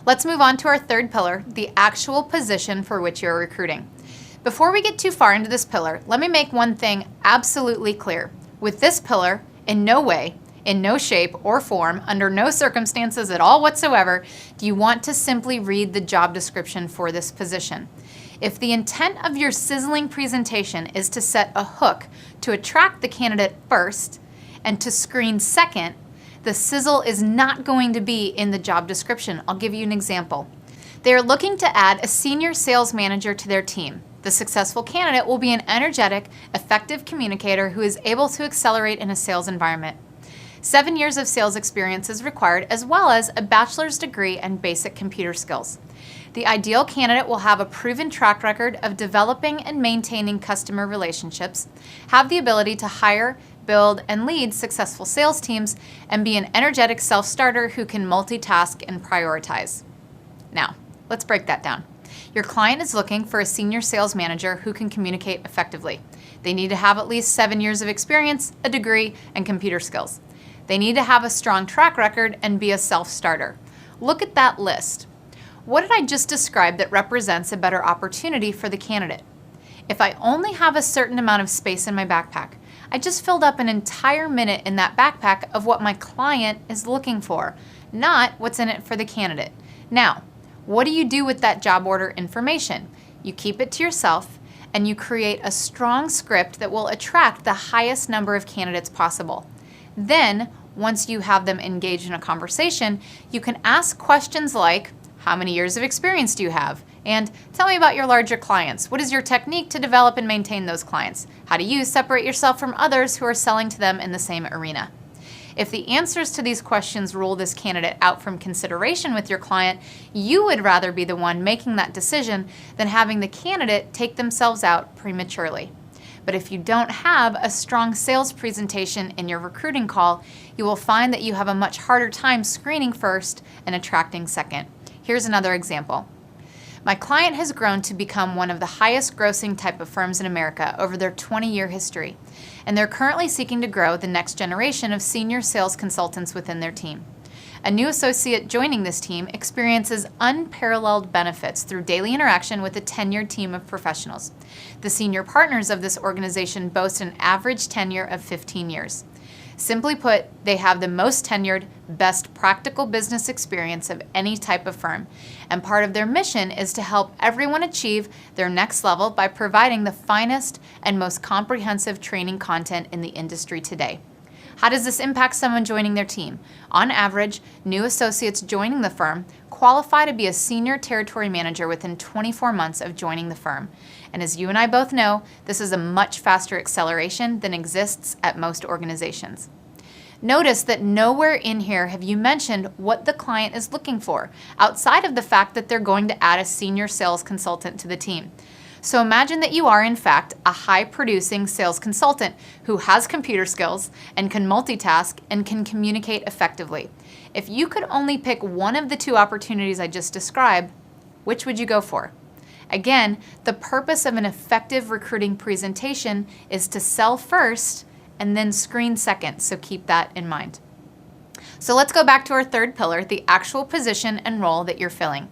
Let's move on to our third pillar, the actual position for which you're recruiting. Before we get too far into this pillar, let me make one thing absolutely clear. With this pillar, in no way, in no shape or form, under no circumstances at all whatsoever, do you want to simply read the job description for this position. If the intent of your sizzling presentation is to set a hook to attract the candidate first and to screen second, the sizzle is not going to be in the job description. I'll give you an example. They are looking to add a senior sales manager to their team. The successful candidate will be an energetic, effective communicator who is able to accelerate in a sales environment. 7 years of sales experience is required, as well as a bachelor's degree and basic computer skills. The ideal candidate will have a proven track record of developing and maintaining customer relationships, have the ability to hire, build, and lead successful sales teams, and be an energetic self-starter who can multitask and prioritize. Now, let's break that down. Your client is looking for a senior sales manager who can communicate effectively. They need to have at least 7 years of experience, a degree, and computer skills. They need to have a strong track record and be a self-starter. Look at that list. What did I just describe that represents a better opportunity for the candidate? If I only have a certain amount of space in my backpack, I just filled up an entire minute in that backpack of what my client is looking for, not what's in it for the candidate. Now, what do you do with that job order information? You keep it to yourself and you create a strong script that will attract the highest number of candidates possible. Then, once you have them engaged in a conversation, you can ask questions like, how many years of experience do you have? And tell me about your larger clients. What is your technique to develop and maintain those clients? How do you separate yourself from others who are selling to them in the same arena? If the answers to these questions rule this candidate out from consideration with your client, you would rather be the one making that decision than having the candidate take themselves out prematurely. But if you don't have a strong sales presentation in your recruiting call, you will find that you have a much harder time screening first and attracting second. Here's another example. My client has grown to become one of the highest grossing type of firms in America over their 20-year history, and they're currently seeking to grow the next generation of senior sales consultants within their team. A new associate joining this team experiences unparalleled benefits through daily interaction with a tenured team of professionals. The senior partners of this organization boast an average tenure of 15 years. Simply put, they have the most tenured, best practical business experience of any type of firm, and part of their mission is to help everyone achieve their next level by providing the finest and most comprehensive training content in the industry today. How does this impact someone joining their team? On average, new associates joining the firm qualify to be a senior territory manager within 24 months of joining the firm. And as you and I both know, this is a much faster acceleration than exists at most organizations. Notice that nowhere in here have you mentioned what the client is looking for, outside of the fact that they're going to add a senior sales consultant to the team. So imagine that you are, in fact, a high-producing sales consultant who has computer skills and can multitask and can communicate effectively. If you could only pick one of the two opportunities I just described, which would you go for? Again, the purpose of an effective recruiting presentation is to sell first and then screen second, so keep that in mind. So let's go back to our third pillar, the actual position and role that you're filling.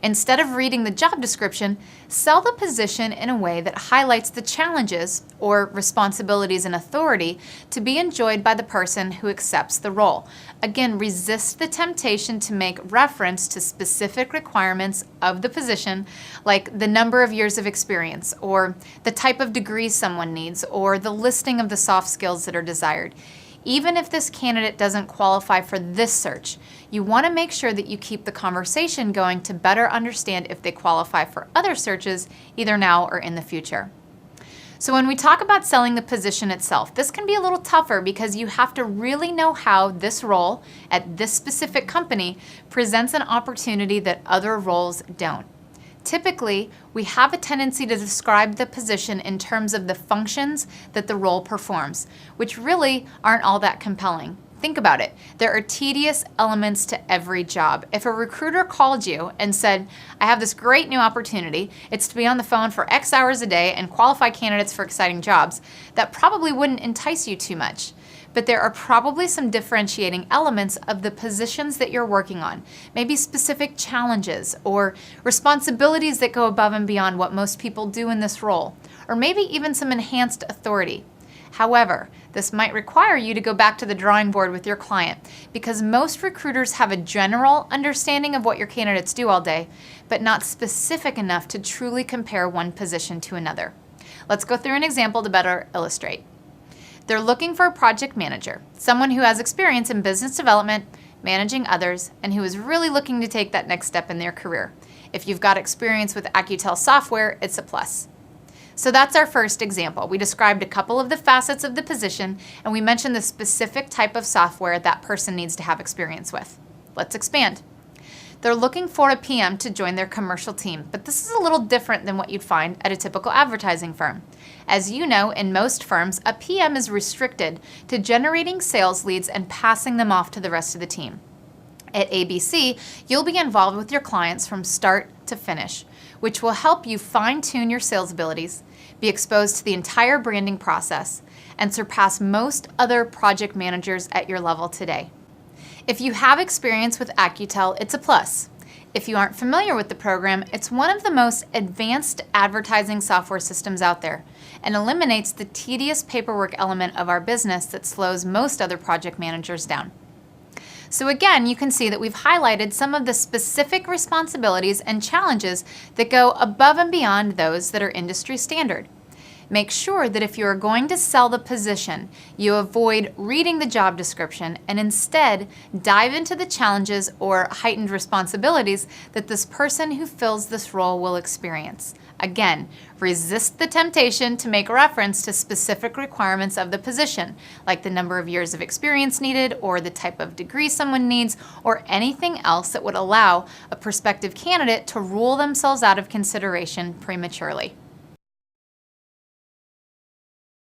Instead of reading the job description, sell the position in a way that highlights the challenges or responsibilities and authority to be enjoyed by the person who accepts the role. Again, resist the temptation to make reference to specific requirements of the position, like the number of years of experience, or the type of degree someone needs, or the listing of the soft skills that are desired. Even if this candidate doesn't qualify for this search, you want to make sure that you keep the conversation going to better understand if they qualify for other searches, either now or in the future. So when we talk about selling the position itself, this can be a little tougher because you have to really know how this role at this specific company presents an opportunity that other roles don't. Typically, we have a tendency to describe the position in terms of the functions that the role performs, which really aren't all that compelling. Think about it. There are tedious elements to every job. If a recruiter called you and said, I have this great new opportunity, it's to be on the phone for X hours a day and qualify candidates for exciting jobs, that probably wouldn't entice you too much. but there are probably some differentiating elements of the positions that you're working on, maybe specific challenges or responsibilities that go above and beyond what most people do in this role, or maybe even some enhanced authority. However, this might require you to go back to the drawing board with your client because most recruiters have a general understanding of what your candidates do all day, but not specific enough to truly compare one position to another. Let's go through an example to better illustrate. They're looking for a project manager, someone who has experience in business development, managing others, and who is really looking to take that next step in their career. If you've got experience with Accutel software, it's a plus. So that's our first example. We described a couple of the facets of the position, and we mentioned the specific type of software that person needs to have experience with. Let's expand. They're looking for a PM to join their commercial team, but this is a little different than what you'd find at a typical advertising firm. As you know, in most firms, a PM is restricted to generating sales leads and passing them off to the rest of the team. At ABC, you'll be involved with your clients from start to finish, which will help you fine-tune your sales abilities, be exposed to the entire branding process, and surpass most other project managers at your level today. If you have experience with Accutel, it's a plus. If you aren't familiar with the program, it's one of the most advanced advertising software systems out there and eliminates the tedious paperwork element of our business that slows most other project managers down. So again, you can see that we've highlighted some of the specific responsibilities and challenges that go above and beyond those that are industry standard. Make sure that if you are going to sell the position, you avoid reading the job description and instead dive into the challenges or heightened responsibilities that this person who fills this role will experience. Again, resist the temptation to make reference to specific requirements of the position, like the number of years of experience needed or the type of degree someone needs or anything else that would allow a prospective candidate to rule themselves out of consideration prematurely.